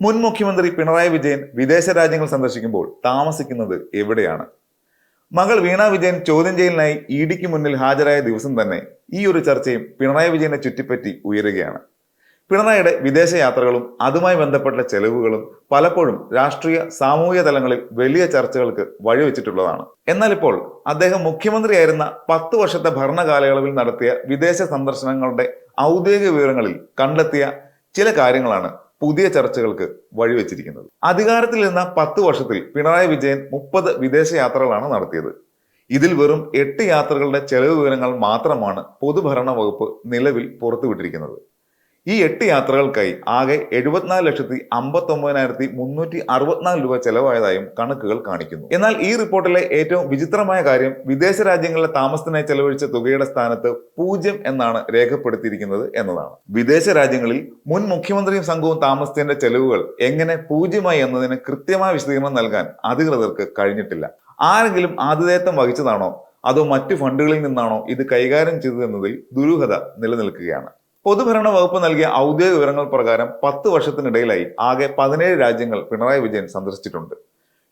മുൻ മുഖ്യമന്ത്രി പിണറായി വിജയൻ വിദേശ രാജ്യങ്ങൾ സന്ദർശിക്കുമ്പോൾ താമസിക്കുന്നത് എവിടെയാണ്? മകൾ വീണ വിജയൻ ചോദ്യം ചെയ്യലിനായി ഇഡിക്ക് മുന്നിൽ ഹാജരായ ദിവസം തന്നെ ഈ ഒരു ചർച്ചയും പിണറായി വിജയനെ ചുറ്റിപ്പറ്റി ഉയരുകയാണ്. പിണറായിയുടെ വിദേശ യാത്രകളും അതുമായി ബന്ധപ്പെട്ട ചെലവുകളും പലപ്പോഴും രാഷ്ട്രീയ സാമൂഹിക തലങ്ങളിൽ വലിയ ചർച്ചകൾക്ക് വഴിവെച്ചിട്ടുള്ളതാണ്. എന്നാൽ ഇപ്പോൾ അദ്ദേഹം മുഖ്യമന്ത്രിയായിരുന്ന 10 വർഷത്തെ ഭരണകാലയളവിൽ നടത്തിയ വിദേശ സന്ദർശനങ്ങളുടെ ഔദ്യോഗിക വിവരങ്ങളിൽ കണ്ടെത്തിയ ചില കാര്യങ്ങളാണ് പുതിയ ചർച്ചകൾക്ക് വഴിവെച്ചിരിക്കുന്നത്. അധികാരത്തിലിരുന്ന 10 വർഷത്തിൽ പിണറായി വിജയൻ 30 വിദേശ യാത്രകളാണ് നടത്തിയത്. ഇതിൽ വെറും 8 യാത്രകളുടെ ചെലവ് വിവരങ്ങൾ മാത്രമാണ് പൊതുഭരണ വകുപ്പ് നിലവിൽ പുറത്തുവിട്ടിരിക്കുന്നത്. ഈ 8 യാത്രകൾക്കായി ആകെ 74,59,364 രൂപ ചെലവായതായും കണക്കുകൾ കാണിക്കുന്നു. എന്നാൽ ഈ റിപ്പോർട്ടിലെ ഏറ്റവും വിചിത്രമായ കാര്യം വിദേശ രാജ്യങ്ങളിലെ താമസത്തിനായി ചെലവഴിച്ച തുകയുടെ സ്ഥാനത്ത് 0 എന്നാണ് രേഖപ്പെടുത്തിയിരിക്കുന്നത് എന്നതാണ്. വിദേശ രാജ്യങ്ങളിൽ മുൻ മുഖ്യമന്ത്രിയും സംഘവും താമസത്തിന്റെ ചെലവുകൾ എങ്ങനെ 0 എന്നതിന് കൃത്യമായ വിശദീകരണം നൽകാൻ അധികൃതർക്ക് കഴിഞ്ഞിട്ടില്ല. ആരെങ്കിലും ആതിഥേയത്വം വഹിച്ചതാണോ അതോ മറ്റു ഫണ്ടുകളിൽ നിന്നാണോ ഇത് കൈകാര്യം ചെയ്തതെന്നതിൽ ദുരൂഹത നിലനിൽക്കുകയാണ്. പൊതുഭരണ വകുപ്പ് നൽകിയ ഔദ്യോഗിക വിവരങ്ങൾ പ്രകാരം 10 വർഷത്തിനിടയിലായി ആകെ 17 രാജ്യങ്ങൾ പിണറായി വിജയൻ സന്ദർശിച്ചിട്ടുണ്ട്.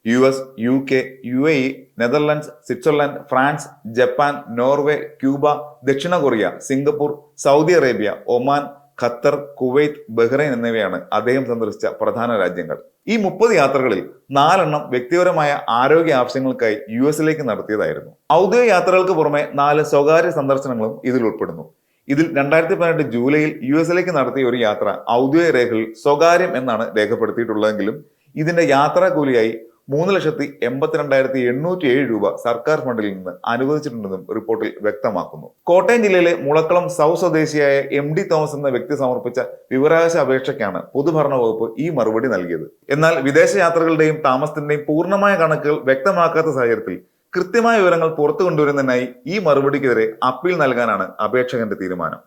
US, UK, UAE, Netherlands, Switzerland, France, Japan, Norway, Cuba, ദക്ഷിണ Korea, Singapore, Saudi Arabia, Oman, Qatar, Kuwait, Bahrain എന്നിവയാണ് അദ്ദേഹം സന്ദർശിച്ച പ്രധാന രാജ്യങ്ങൾ. ഈ 30 യാത്രകളിൽ 4 വ്യക്തിപരമായ ആരോഗ്യ ആവശ്യങ്ങൾക്കായി US നടത്തിയതായിരുന്നു. ഔദ്യോഗിക യാത്രകൾക്ക് പുറമെ 4 സ്വകാര്യ സന്ദർശനങ്ങളും ഇതിൽ ഉൾപ്പെടുന്നു. ഇതിൽ 2018 ജൂലൈയിൽ US നടത്തിയ ഒരു യാത്ര ഔദ്യോഗിക രേഖകളിൽ സ്വകാര്യം എന്നാണ് രേഖപ്പെടുത്തിയിട്ടുള്ളതെങ്കിലും ഇതിന്റെ യാത്രാക്കൂലിയായി 3,82,807 രൂപ സർക്കാർ ഫണ്ടിൽ നിന്ന് അനുവദിച്ചിട്ടുണ്ടെന്നും റിപ്പോർട്ടിൽ വ്യക്തമാക്കുന്നു. കോട്ടയം ജില്ലയിലെ മുളക്കളം സൗത്ത് സ്വദേശിയായ MD തോമസ് എന്ന വ്യക്തി സമർപ്പിച്ച വിവരാവകാശ അപേക്ഷയ്ക്കാണ് പൊതുഭരണ വകുപ്പ് ഈ മറുപടി നൽകിയത്. എന്നാൽ വിദേശ യാത്രകളുടെയും താമസത്തിന്റെയും പൂർണ്ണമായ കണക്കുകൾ വ്യക്തമാക്കാത്ത സാഹചര്യത്തിൽ കൃത്യമായ വിവരങ്ങൾ പുറത്തു കൊണ്ടുവരുന്നതിനായി ഈ മറുപടിക്കെതിരെ അപ്പീൽ നൽകാനാണ് അപേക്ഷകന്റെ തീരുമാനം.